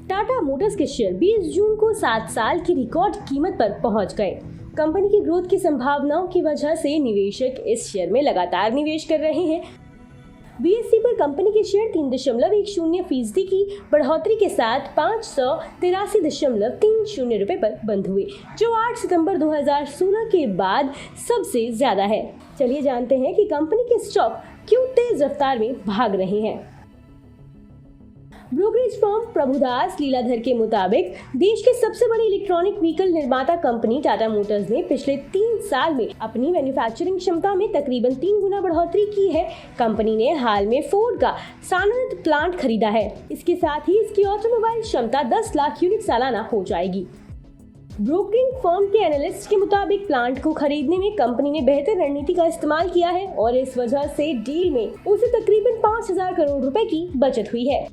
Tata Motors के share 20 जून को 7 साल की रिकॉर्ड कीमत पर पहुंच गए। कंपनी की ग्रोथ की संभावनाओं की वजह से निवेशक इस शेयर में लगातार निवेश कर रहे हैं। बीएसई पर कंपनी के शेयर 3.10% की बढ़ोतरी के साथ 583.30 रुपए पर बंद हुए, जो 8 सितंबर 2016 के बाद सबसे ज्यादा है। चलिए जानते हैं कि कंपनी के स्टॉक क्यों तेज रफ्तार में भाग रहे हैं। ब्रोकरेज फर्म प्रभुदास लीलाधर के मुताबिक देश के सबसे बड़ी इलेक्ट्रॉनिक व्हीकल निर्माता कंपनी टाटा मोटर्स ने पिछले 3 साल में अपनी मैन्युफैक्चरिंग क्षमता में तकरीबन 3 गुना बढ़ोतरी की है। कंपनी ने हाल में फोर्ड का सानंद प्लांट खरीदा है। इसके साथ ही इसकी ऑटोमोबाइल क्षमता 10 लाख यूनिट सालाना हो जाएगी। ब्रोकरिंग फर्म के एनालिस्ट के मुताबिक प्लांट को खरीदने में कंपनी ने बेहतर रणनीति का इस्तेमाल किया है और इस वजह से डील में उसे तकरीबन 5,000 करोड़ रुपए की बचत हुई है।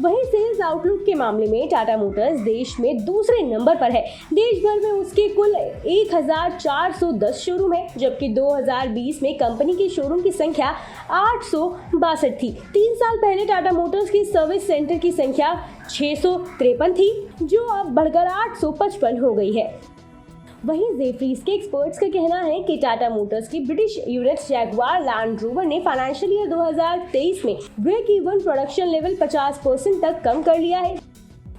वहीं सेल्स आउटलुक के मामले में टाटा मोटर्स देश में दूसरे नंबर पर है। देश भर में उसके कुल 1,410 शोरूम है, जबकि 2020 में कंपनी के शोरूम की संख्या 862 थी। 3 साल पहले टाटा मोटर्स की सर्विस सेंटर की संख्या 653 थी, जो अब बढ़कर 855 हो गई है। वहीं जेफरीज के एक्सपर्ट्स का कहना है कि टाटा मोटर्स की British units Jaguar land rover ने फाइनेंशियल ईयर 2023 में ब्रेक इवन प्रोडक्शन लेवल 50% तक कम कर लिया है।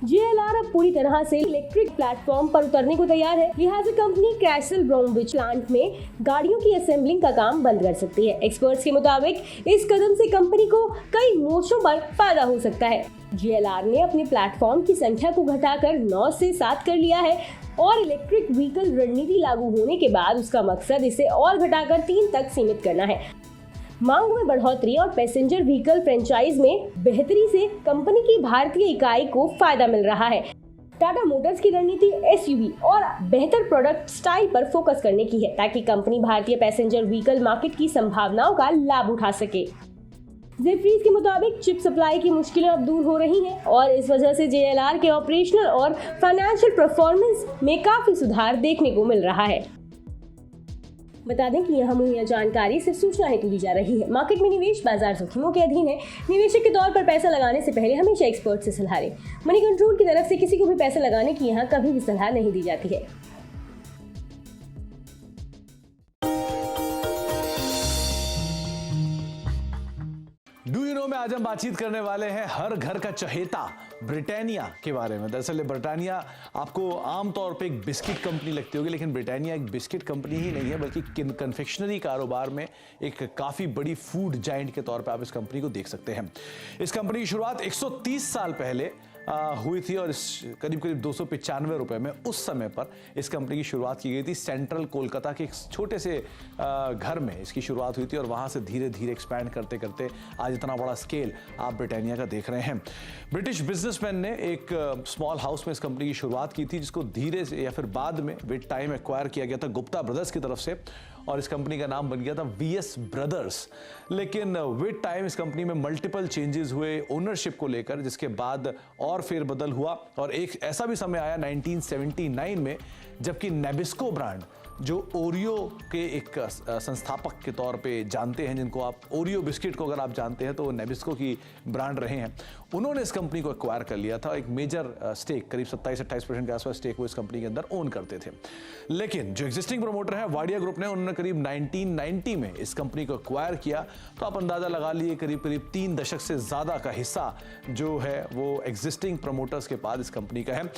JLR अब पूरी तरह से इलेक्ट्रिक प्लेटफॉर्म पर उतरने को तैयार है। लिहाजा कंपनी कैसल ब्रोमविच प्लांट में गाड़ियों की असेंबलिंग का काम बंद कर सकती है। एक्सपर्ट्स के मुताबिक इस कदम से कंपनी को कई मोर्चों पर फायदा हो सकता है। JLR ने अपने प्लेटफॉर्म की संख्या को घटाकर 9 से 7 कर लिया है और इलेक्ट्रिक व्हीकल रणनीति लागू होने के बाद उसका मकसद इसे और घटाकर 3 तक सीमित करना है। मांग में बढ़ोतरी और पैसेंजर व्हीकल फ्रेंचाइज में बेहतरी से कंपनी की भारतीय इकाई को फायदा मिल रहा है। टाटा मोटर्स की रणनीति SUV और बेहतर प्रोडक्ट स्टाइल पर फोकस करने की है, ताकि कंपनी भारतीय पैसेंजर व्हीकल मार्केट की संभावनाओं का लाभ उठा सके। जेफरीज के मुताबिक चिप सप्लाई की मुश्किलें अब दूर हो रही हैं और इस वजह से JLR के ऑपरेशनल और फाइनेंशियल परफॉर्मेंस में काफी सुधार देखने को मिल रहा है। बता दें कि यह मुहैया जानकारी सिर्फ सूचना हेतु दी जा रही है। मार्केट में निवेश बाजार जोखिमों के अधीन है। निवेशक के तौर पर पैसा लगाने से पहले हमेशा एक्सपर्ट से सलाह लें। मनी कंट्रोल की तरफ से किसी को भी पैसा लगाने की यहाँ कभी भी सलाह नहीं दी जाती है। डू यू नो में आज हम बातचीत करने वाले हैं हर घर का चहेता ब्रिटानिया के बारे में। दरअसल ब्रिटानिया आपको आमतौर पे एक बिस्किट कंपनी लगती होगी, लेकिन ब्रिटानिया एक बिस्किट कंपनी ही नहीं है, बल्कि कन्फेक्शनरी कारोबार में एक काफ़ी बड़ी फूड जाइंट के तौर पे आप इस कंपनी को देख सकते हैं। इस कंपनी की शुरुआत 130 साल पहले हुई थी और करीब 295 रुपए में उस समय पर इस कंपनी की शुरुआत की गई थी। सेंट्रल कोलकाता के एक छोटे से घर में इसकी शुरुआत हुई थी और वहाँ से धीरे धीरे एक्सपैंड करते करते आज इतना बड़ा स्केल आप ब्रिटानिया का देख रहे हैं। ब्रिटिश बिजनेसमैन ने एक स्मॉल हाउस में इस कंपनी की शुरुआत की थी, जिसको धीरे से या फिर बाद में विद टाइम एक्वायर किया गया था गुप्ता ब्रदर्स की तरफ से और इस कंपनी का नाम बन गया था VS ब्रदर्स। लेकिन विद टाइम इस कंपनी में मल्टीपल चेंजेस हुए ओनरशिप को लेकर, जिसके बाद और फेरबदल हुआ और एक ऐसा भी समय आया 1979 में जबकि नेबिस्को ब्रांड, जो ओरियो के एक संस्थापक के तौर पे जानते हैं, जिनको आप ओरियो बिस्किट को अगर आप जानते हैं तो वो नेबिस्को की ब्रांड रहे हैं, उन्होंने इस कंपनी को एक्वायर कर लिया था। एक मेजर स्टेक करीब 27-28% के आसपास स्टेक वो इस कंपनी के अंदर ओन करते थे। लेकिन जो एग्जिस्टिंग प्रमोटर है वाडिया ग्रुप ने, उन्होंने करीब 1990 में इस कंपनी को एक्वायर किया। तो आप अंदाजा लगा लिए करीब 3 दशक से ज़्यादा का हिस्सा जो है वो एग्जिस्टिंग प्रमोटर्स के पास इस कंपनी का है।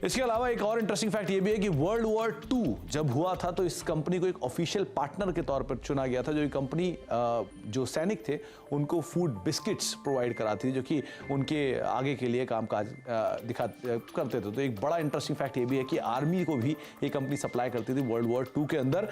इसके अलावा एक और इंटरेस्टिंग फैक्ट ये भी है कि वर्ल्ड वॉर 2 जब हुआ था तो इस कंपनी को एक ऑफिशियल पार्टनर के तौर पर चुना गया था। जो ये कंपनी जो सैनिक थे उनको फूड बिस्किट्स प्रोवाइड कराती थी, जो कि उनके आगे के लिए कामकाज करते थे। तो एक बड़ा इंटरेस्टिंग फैक्ट ये भी है कि आर्मी को भी ये कंपनी सप्लाई करती थी वर्ल्ड वॉर 2 के अंदर।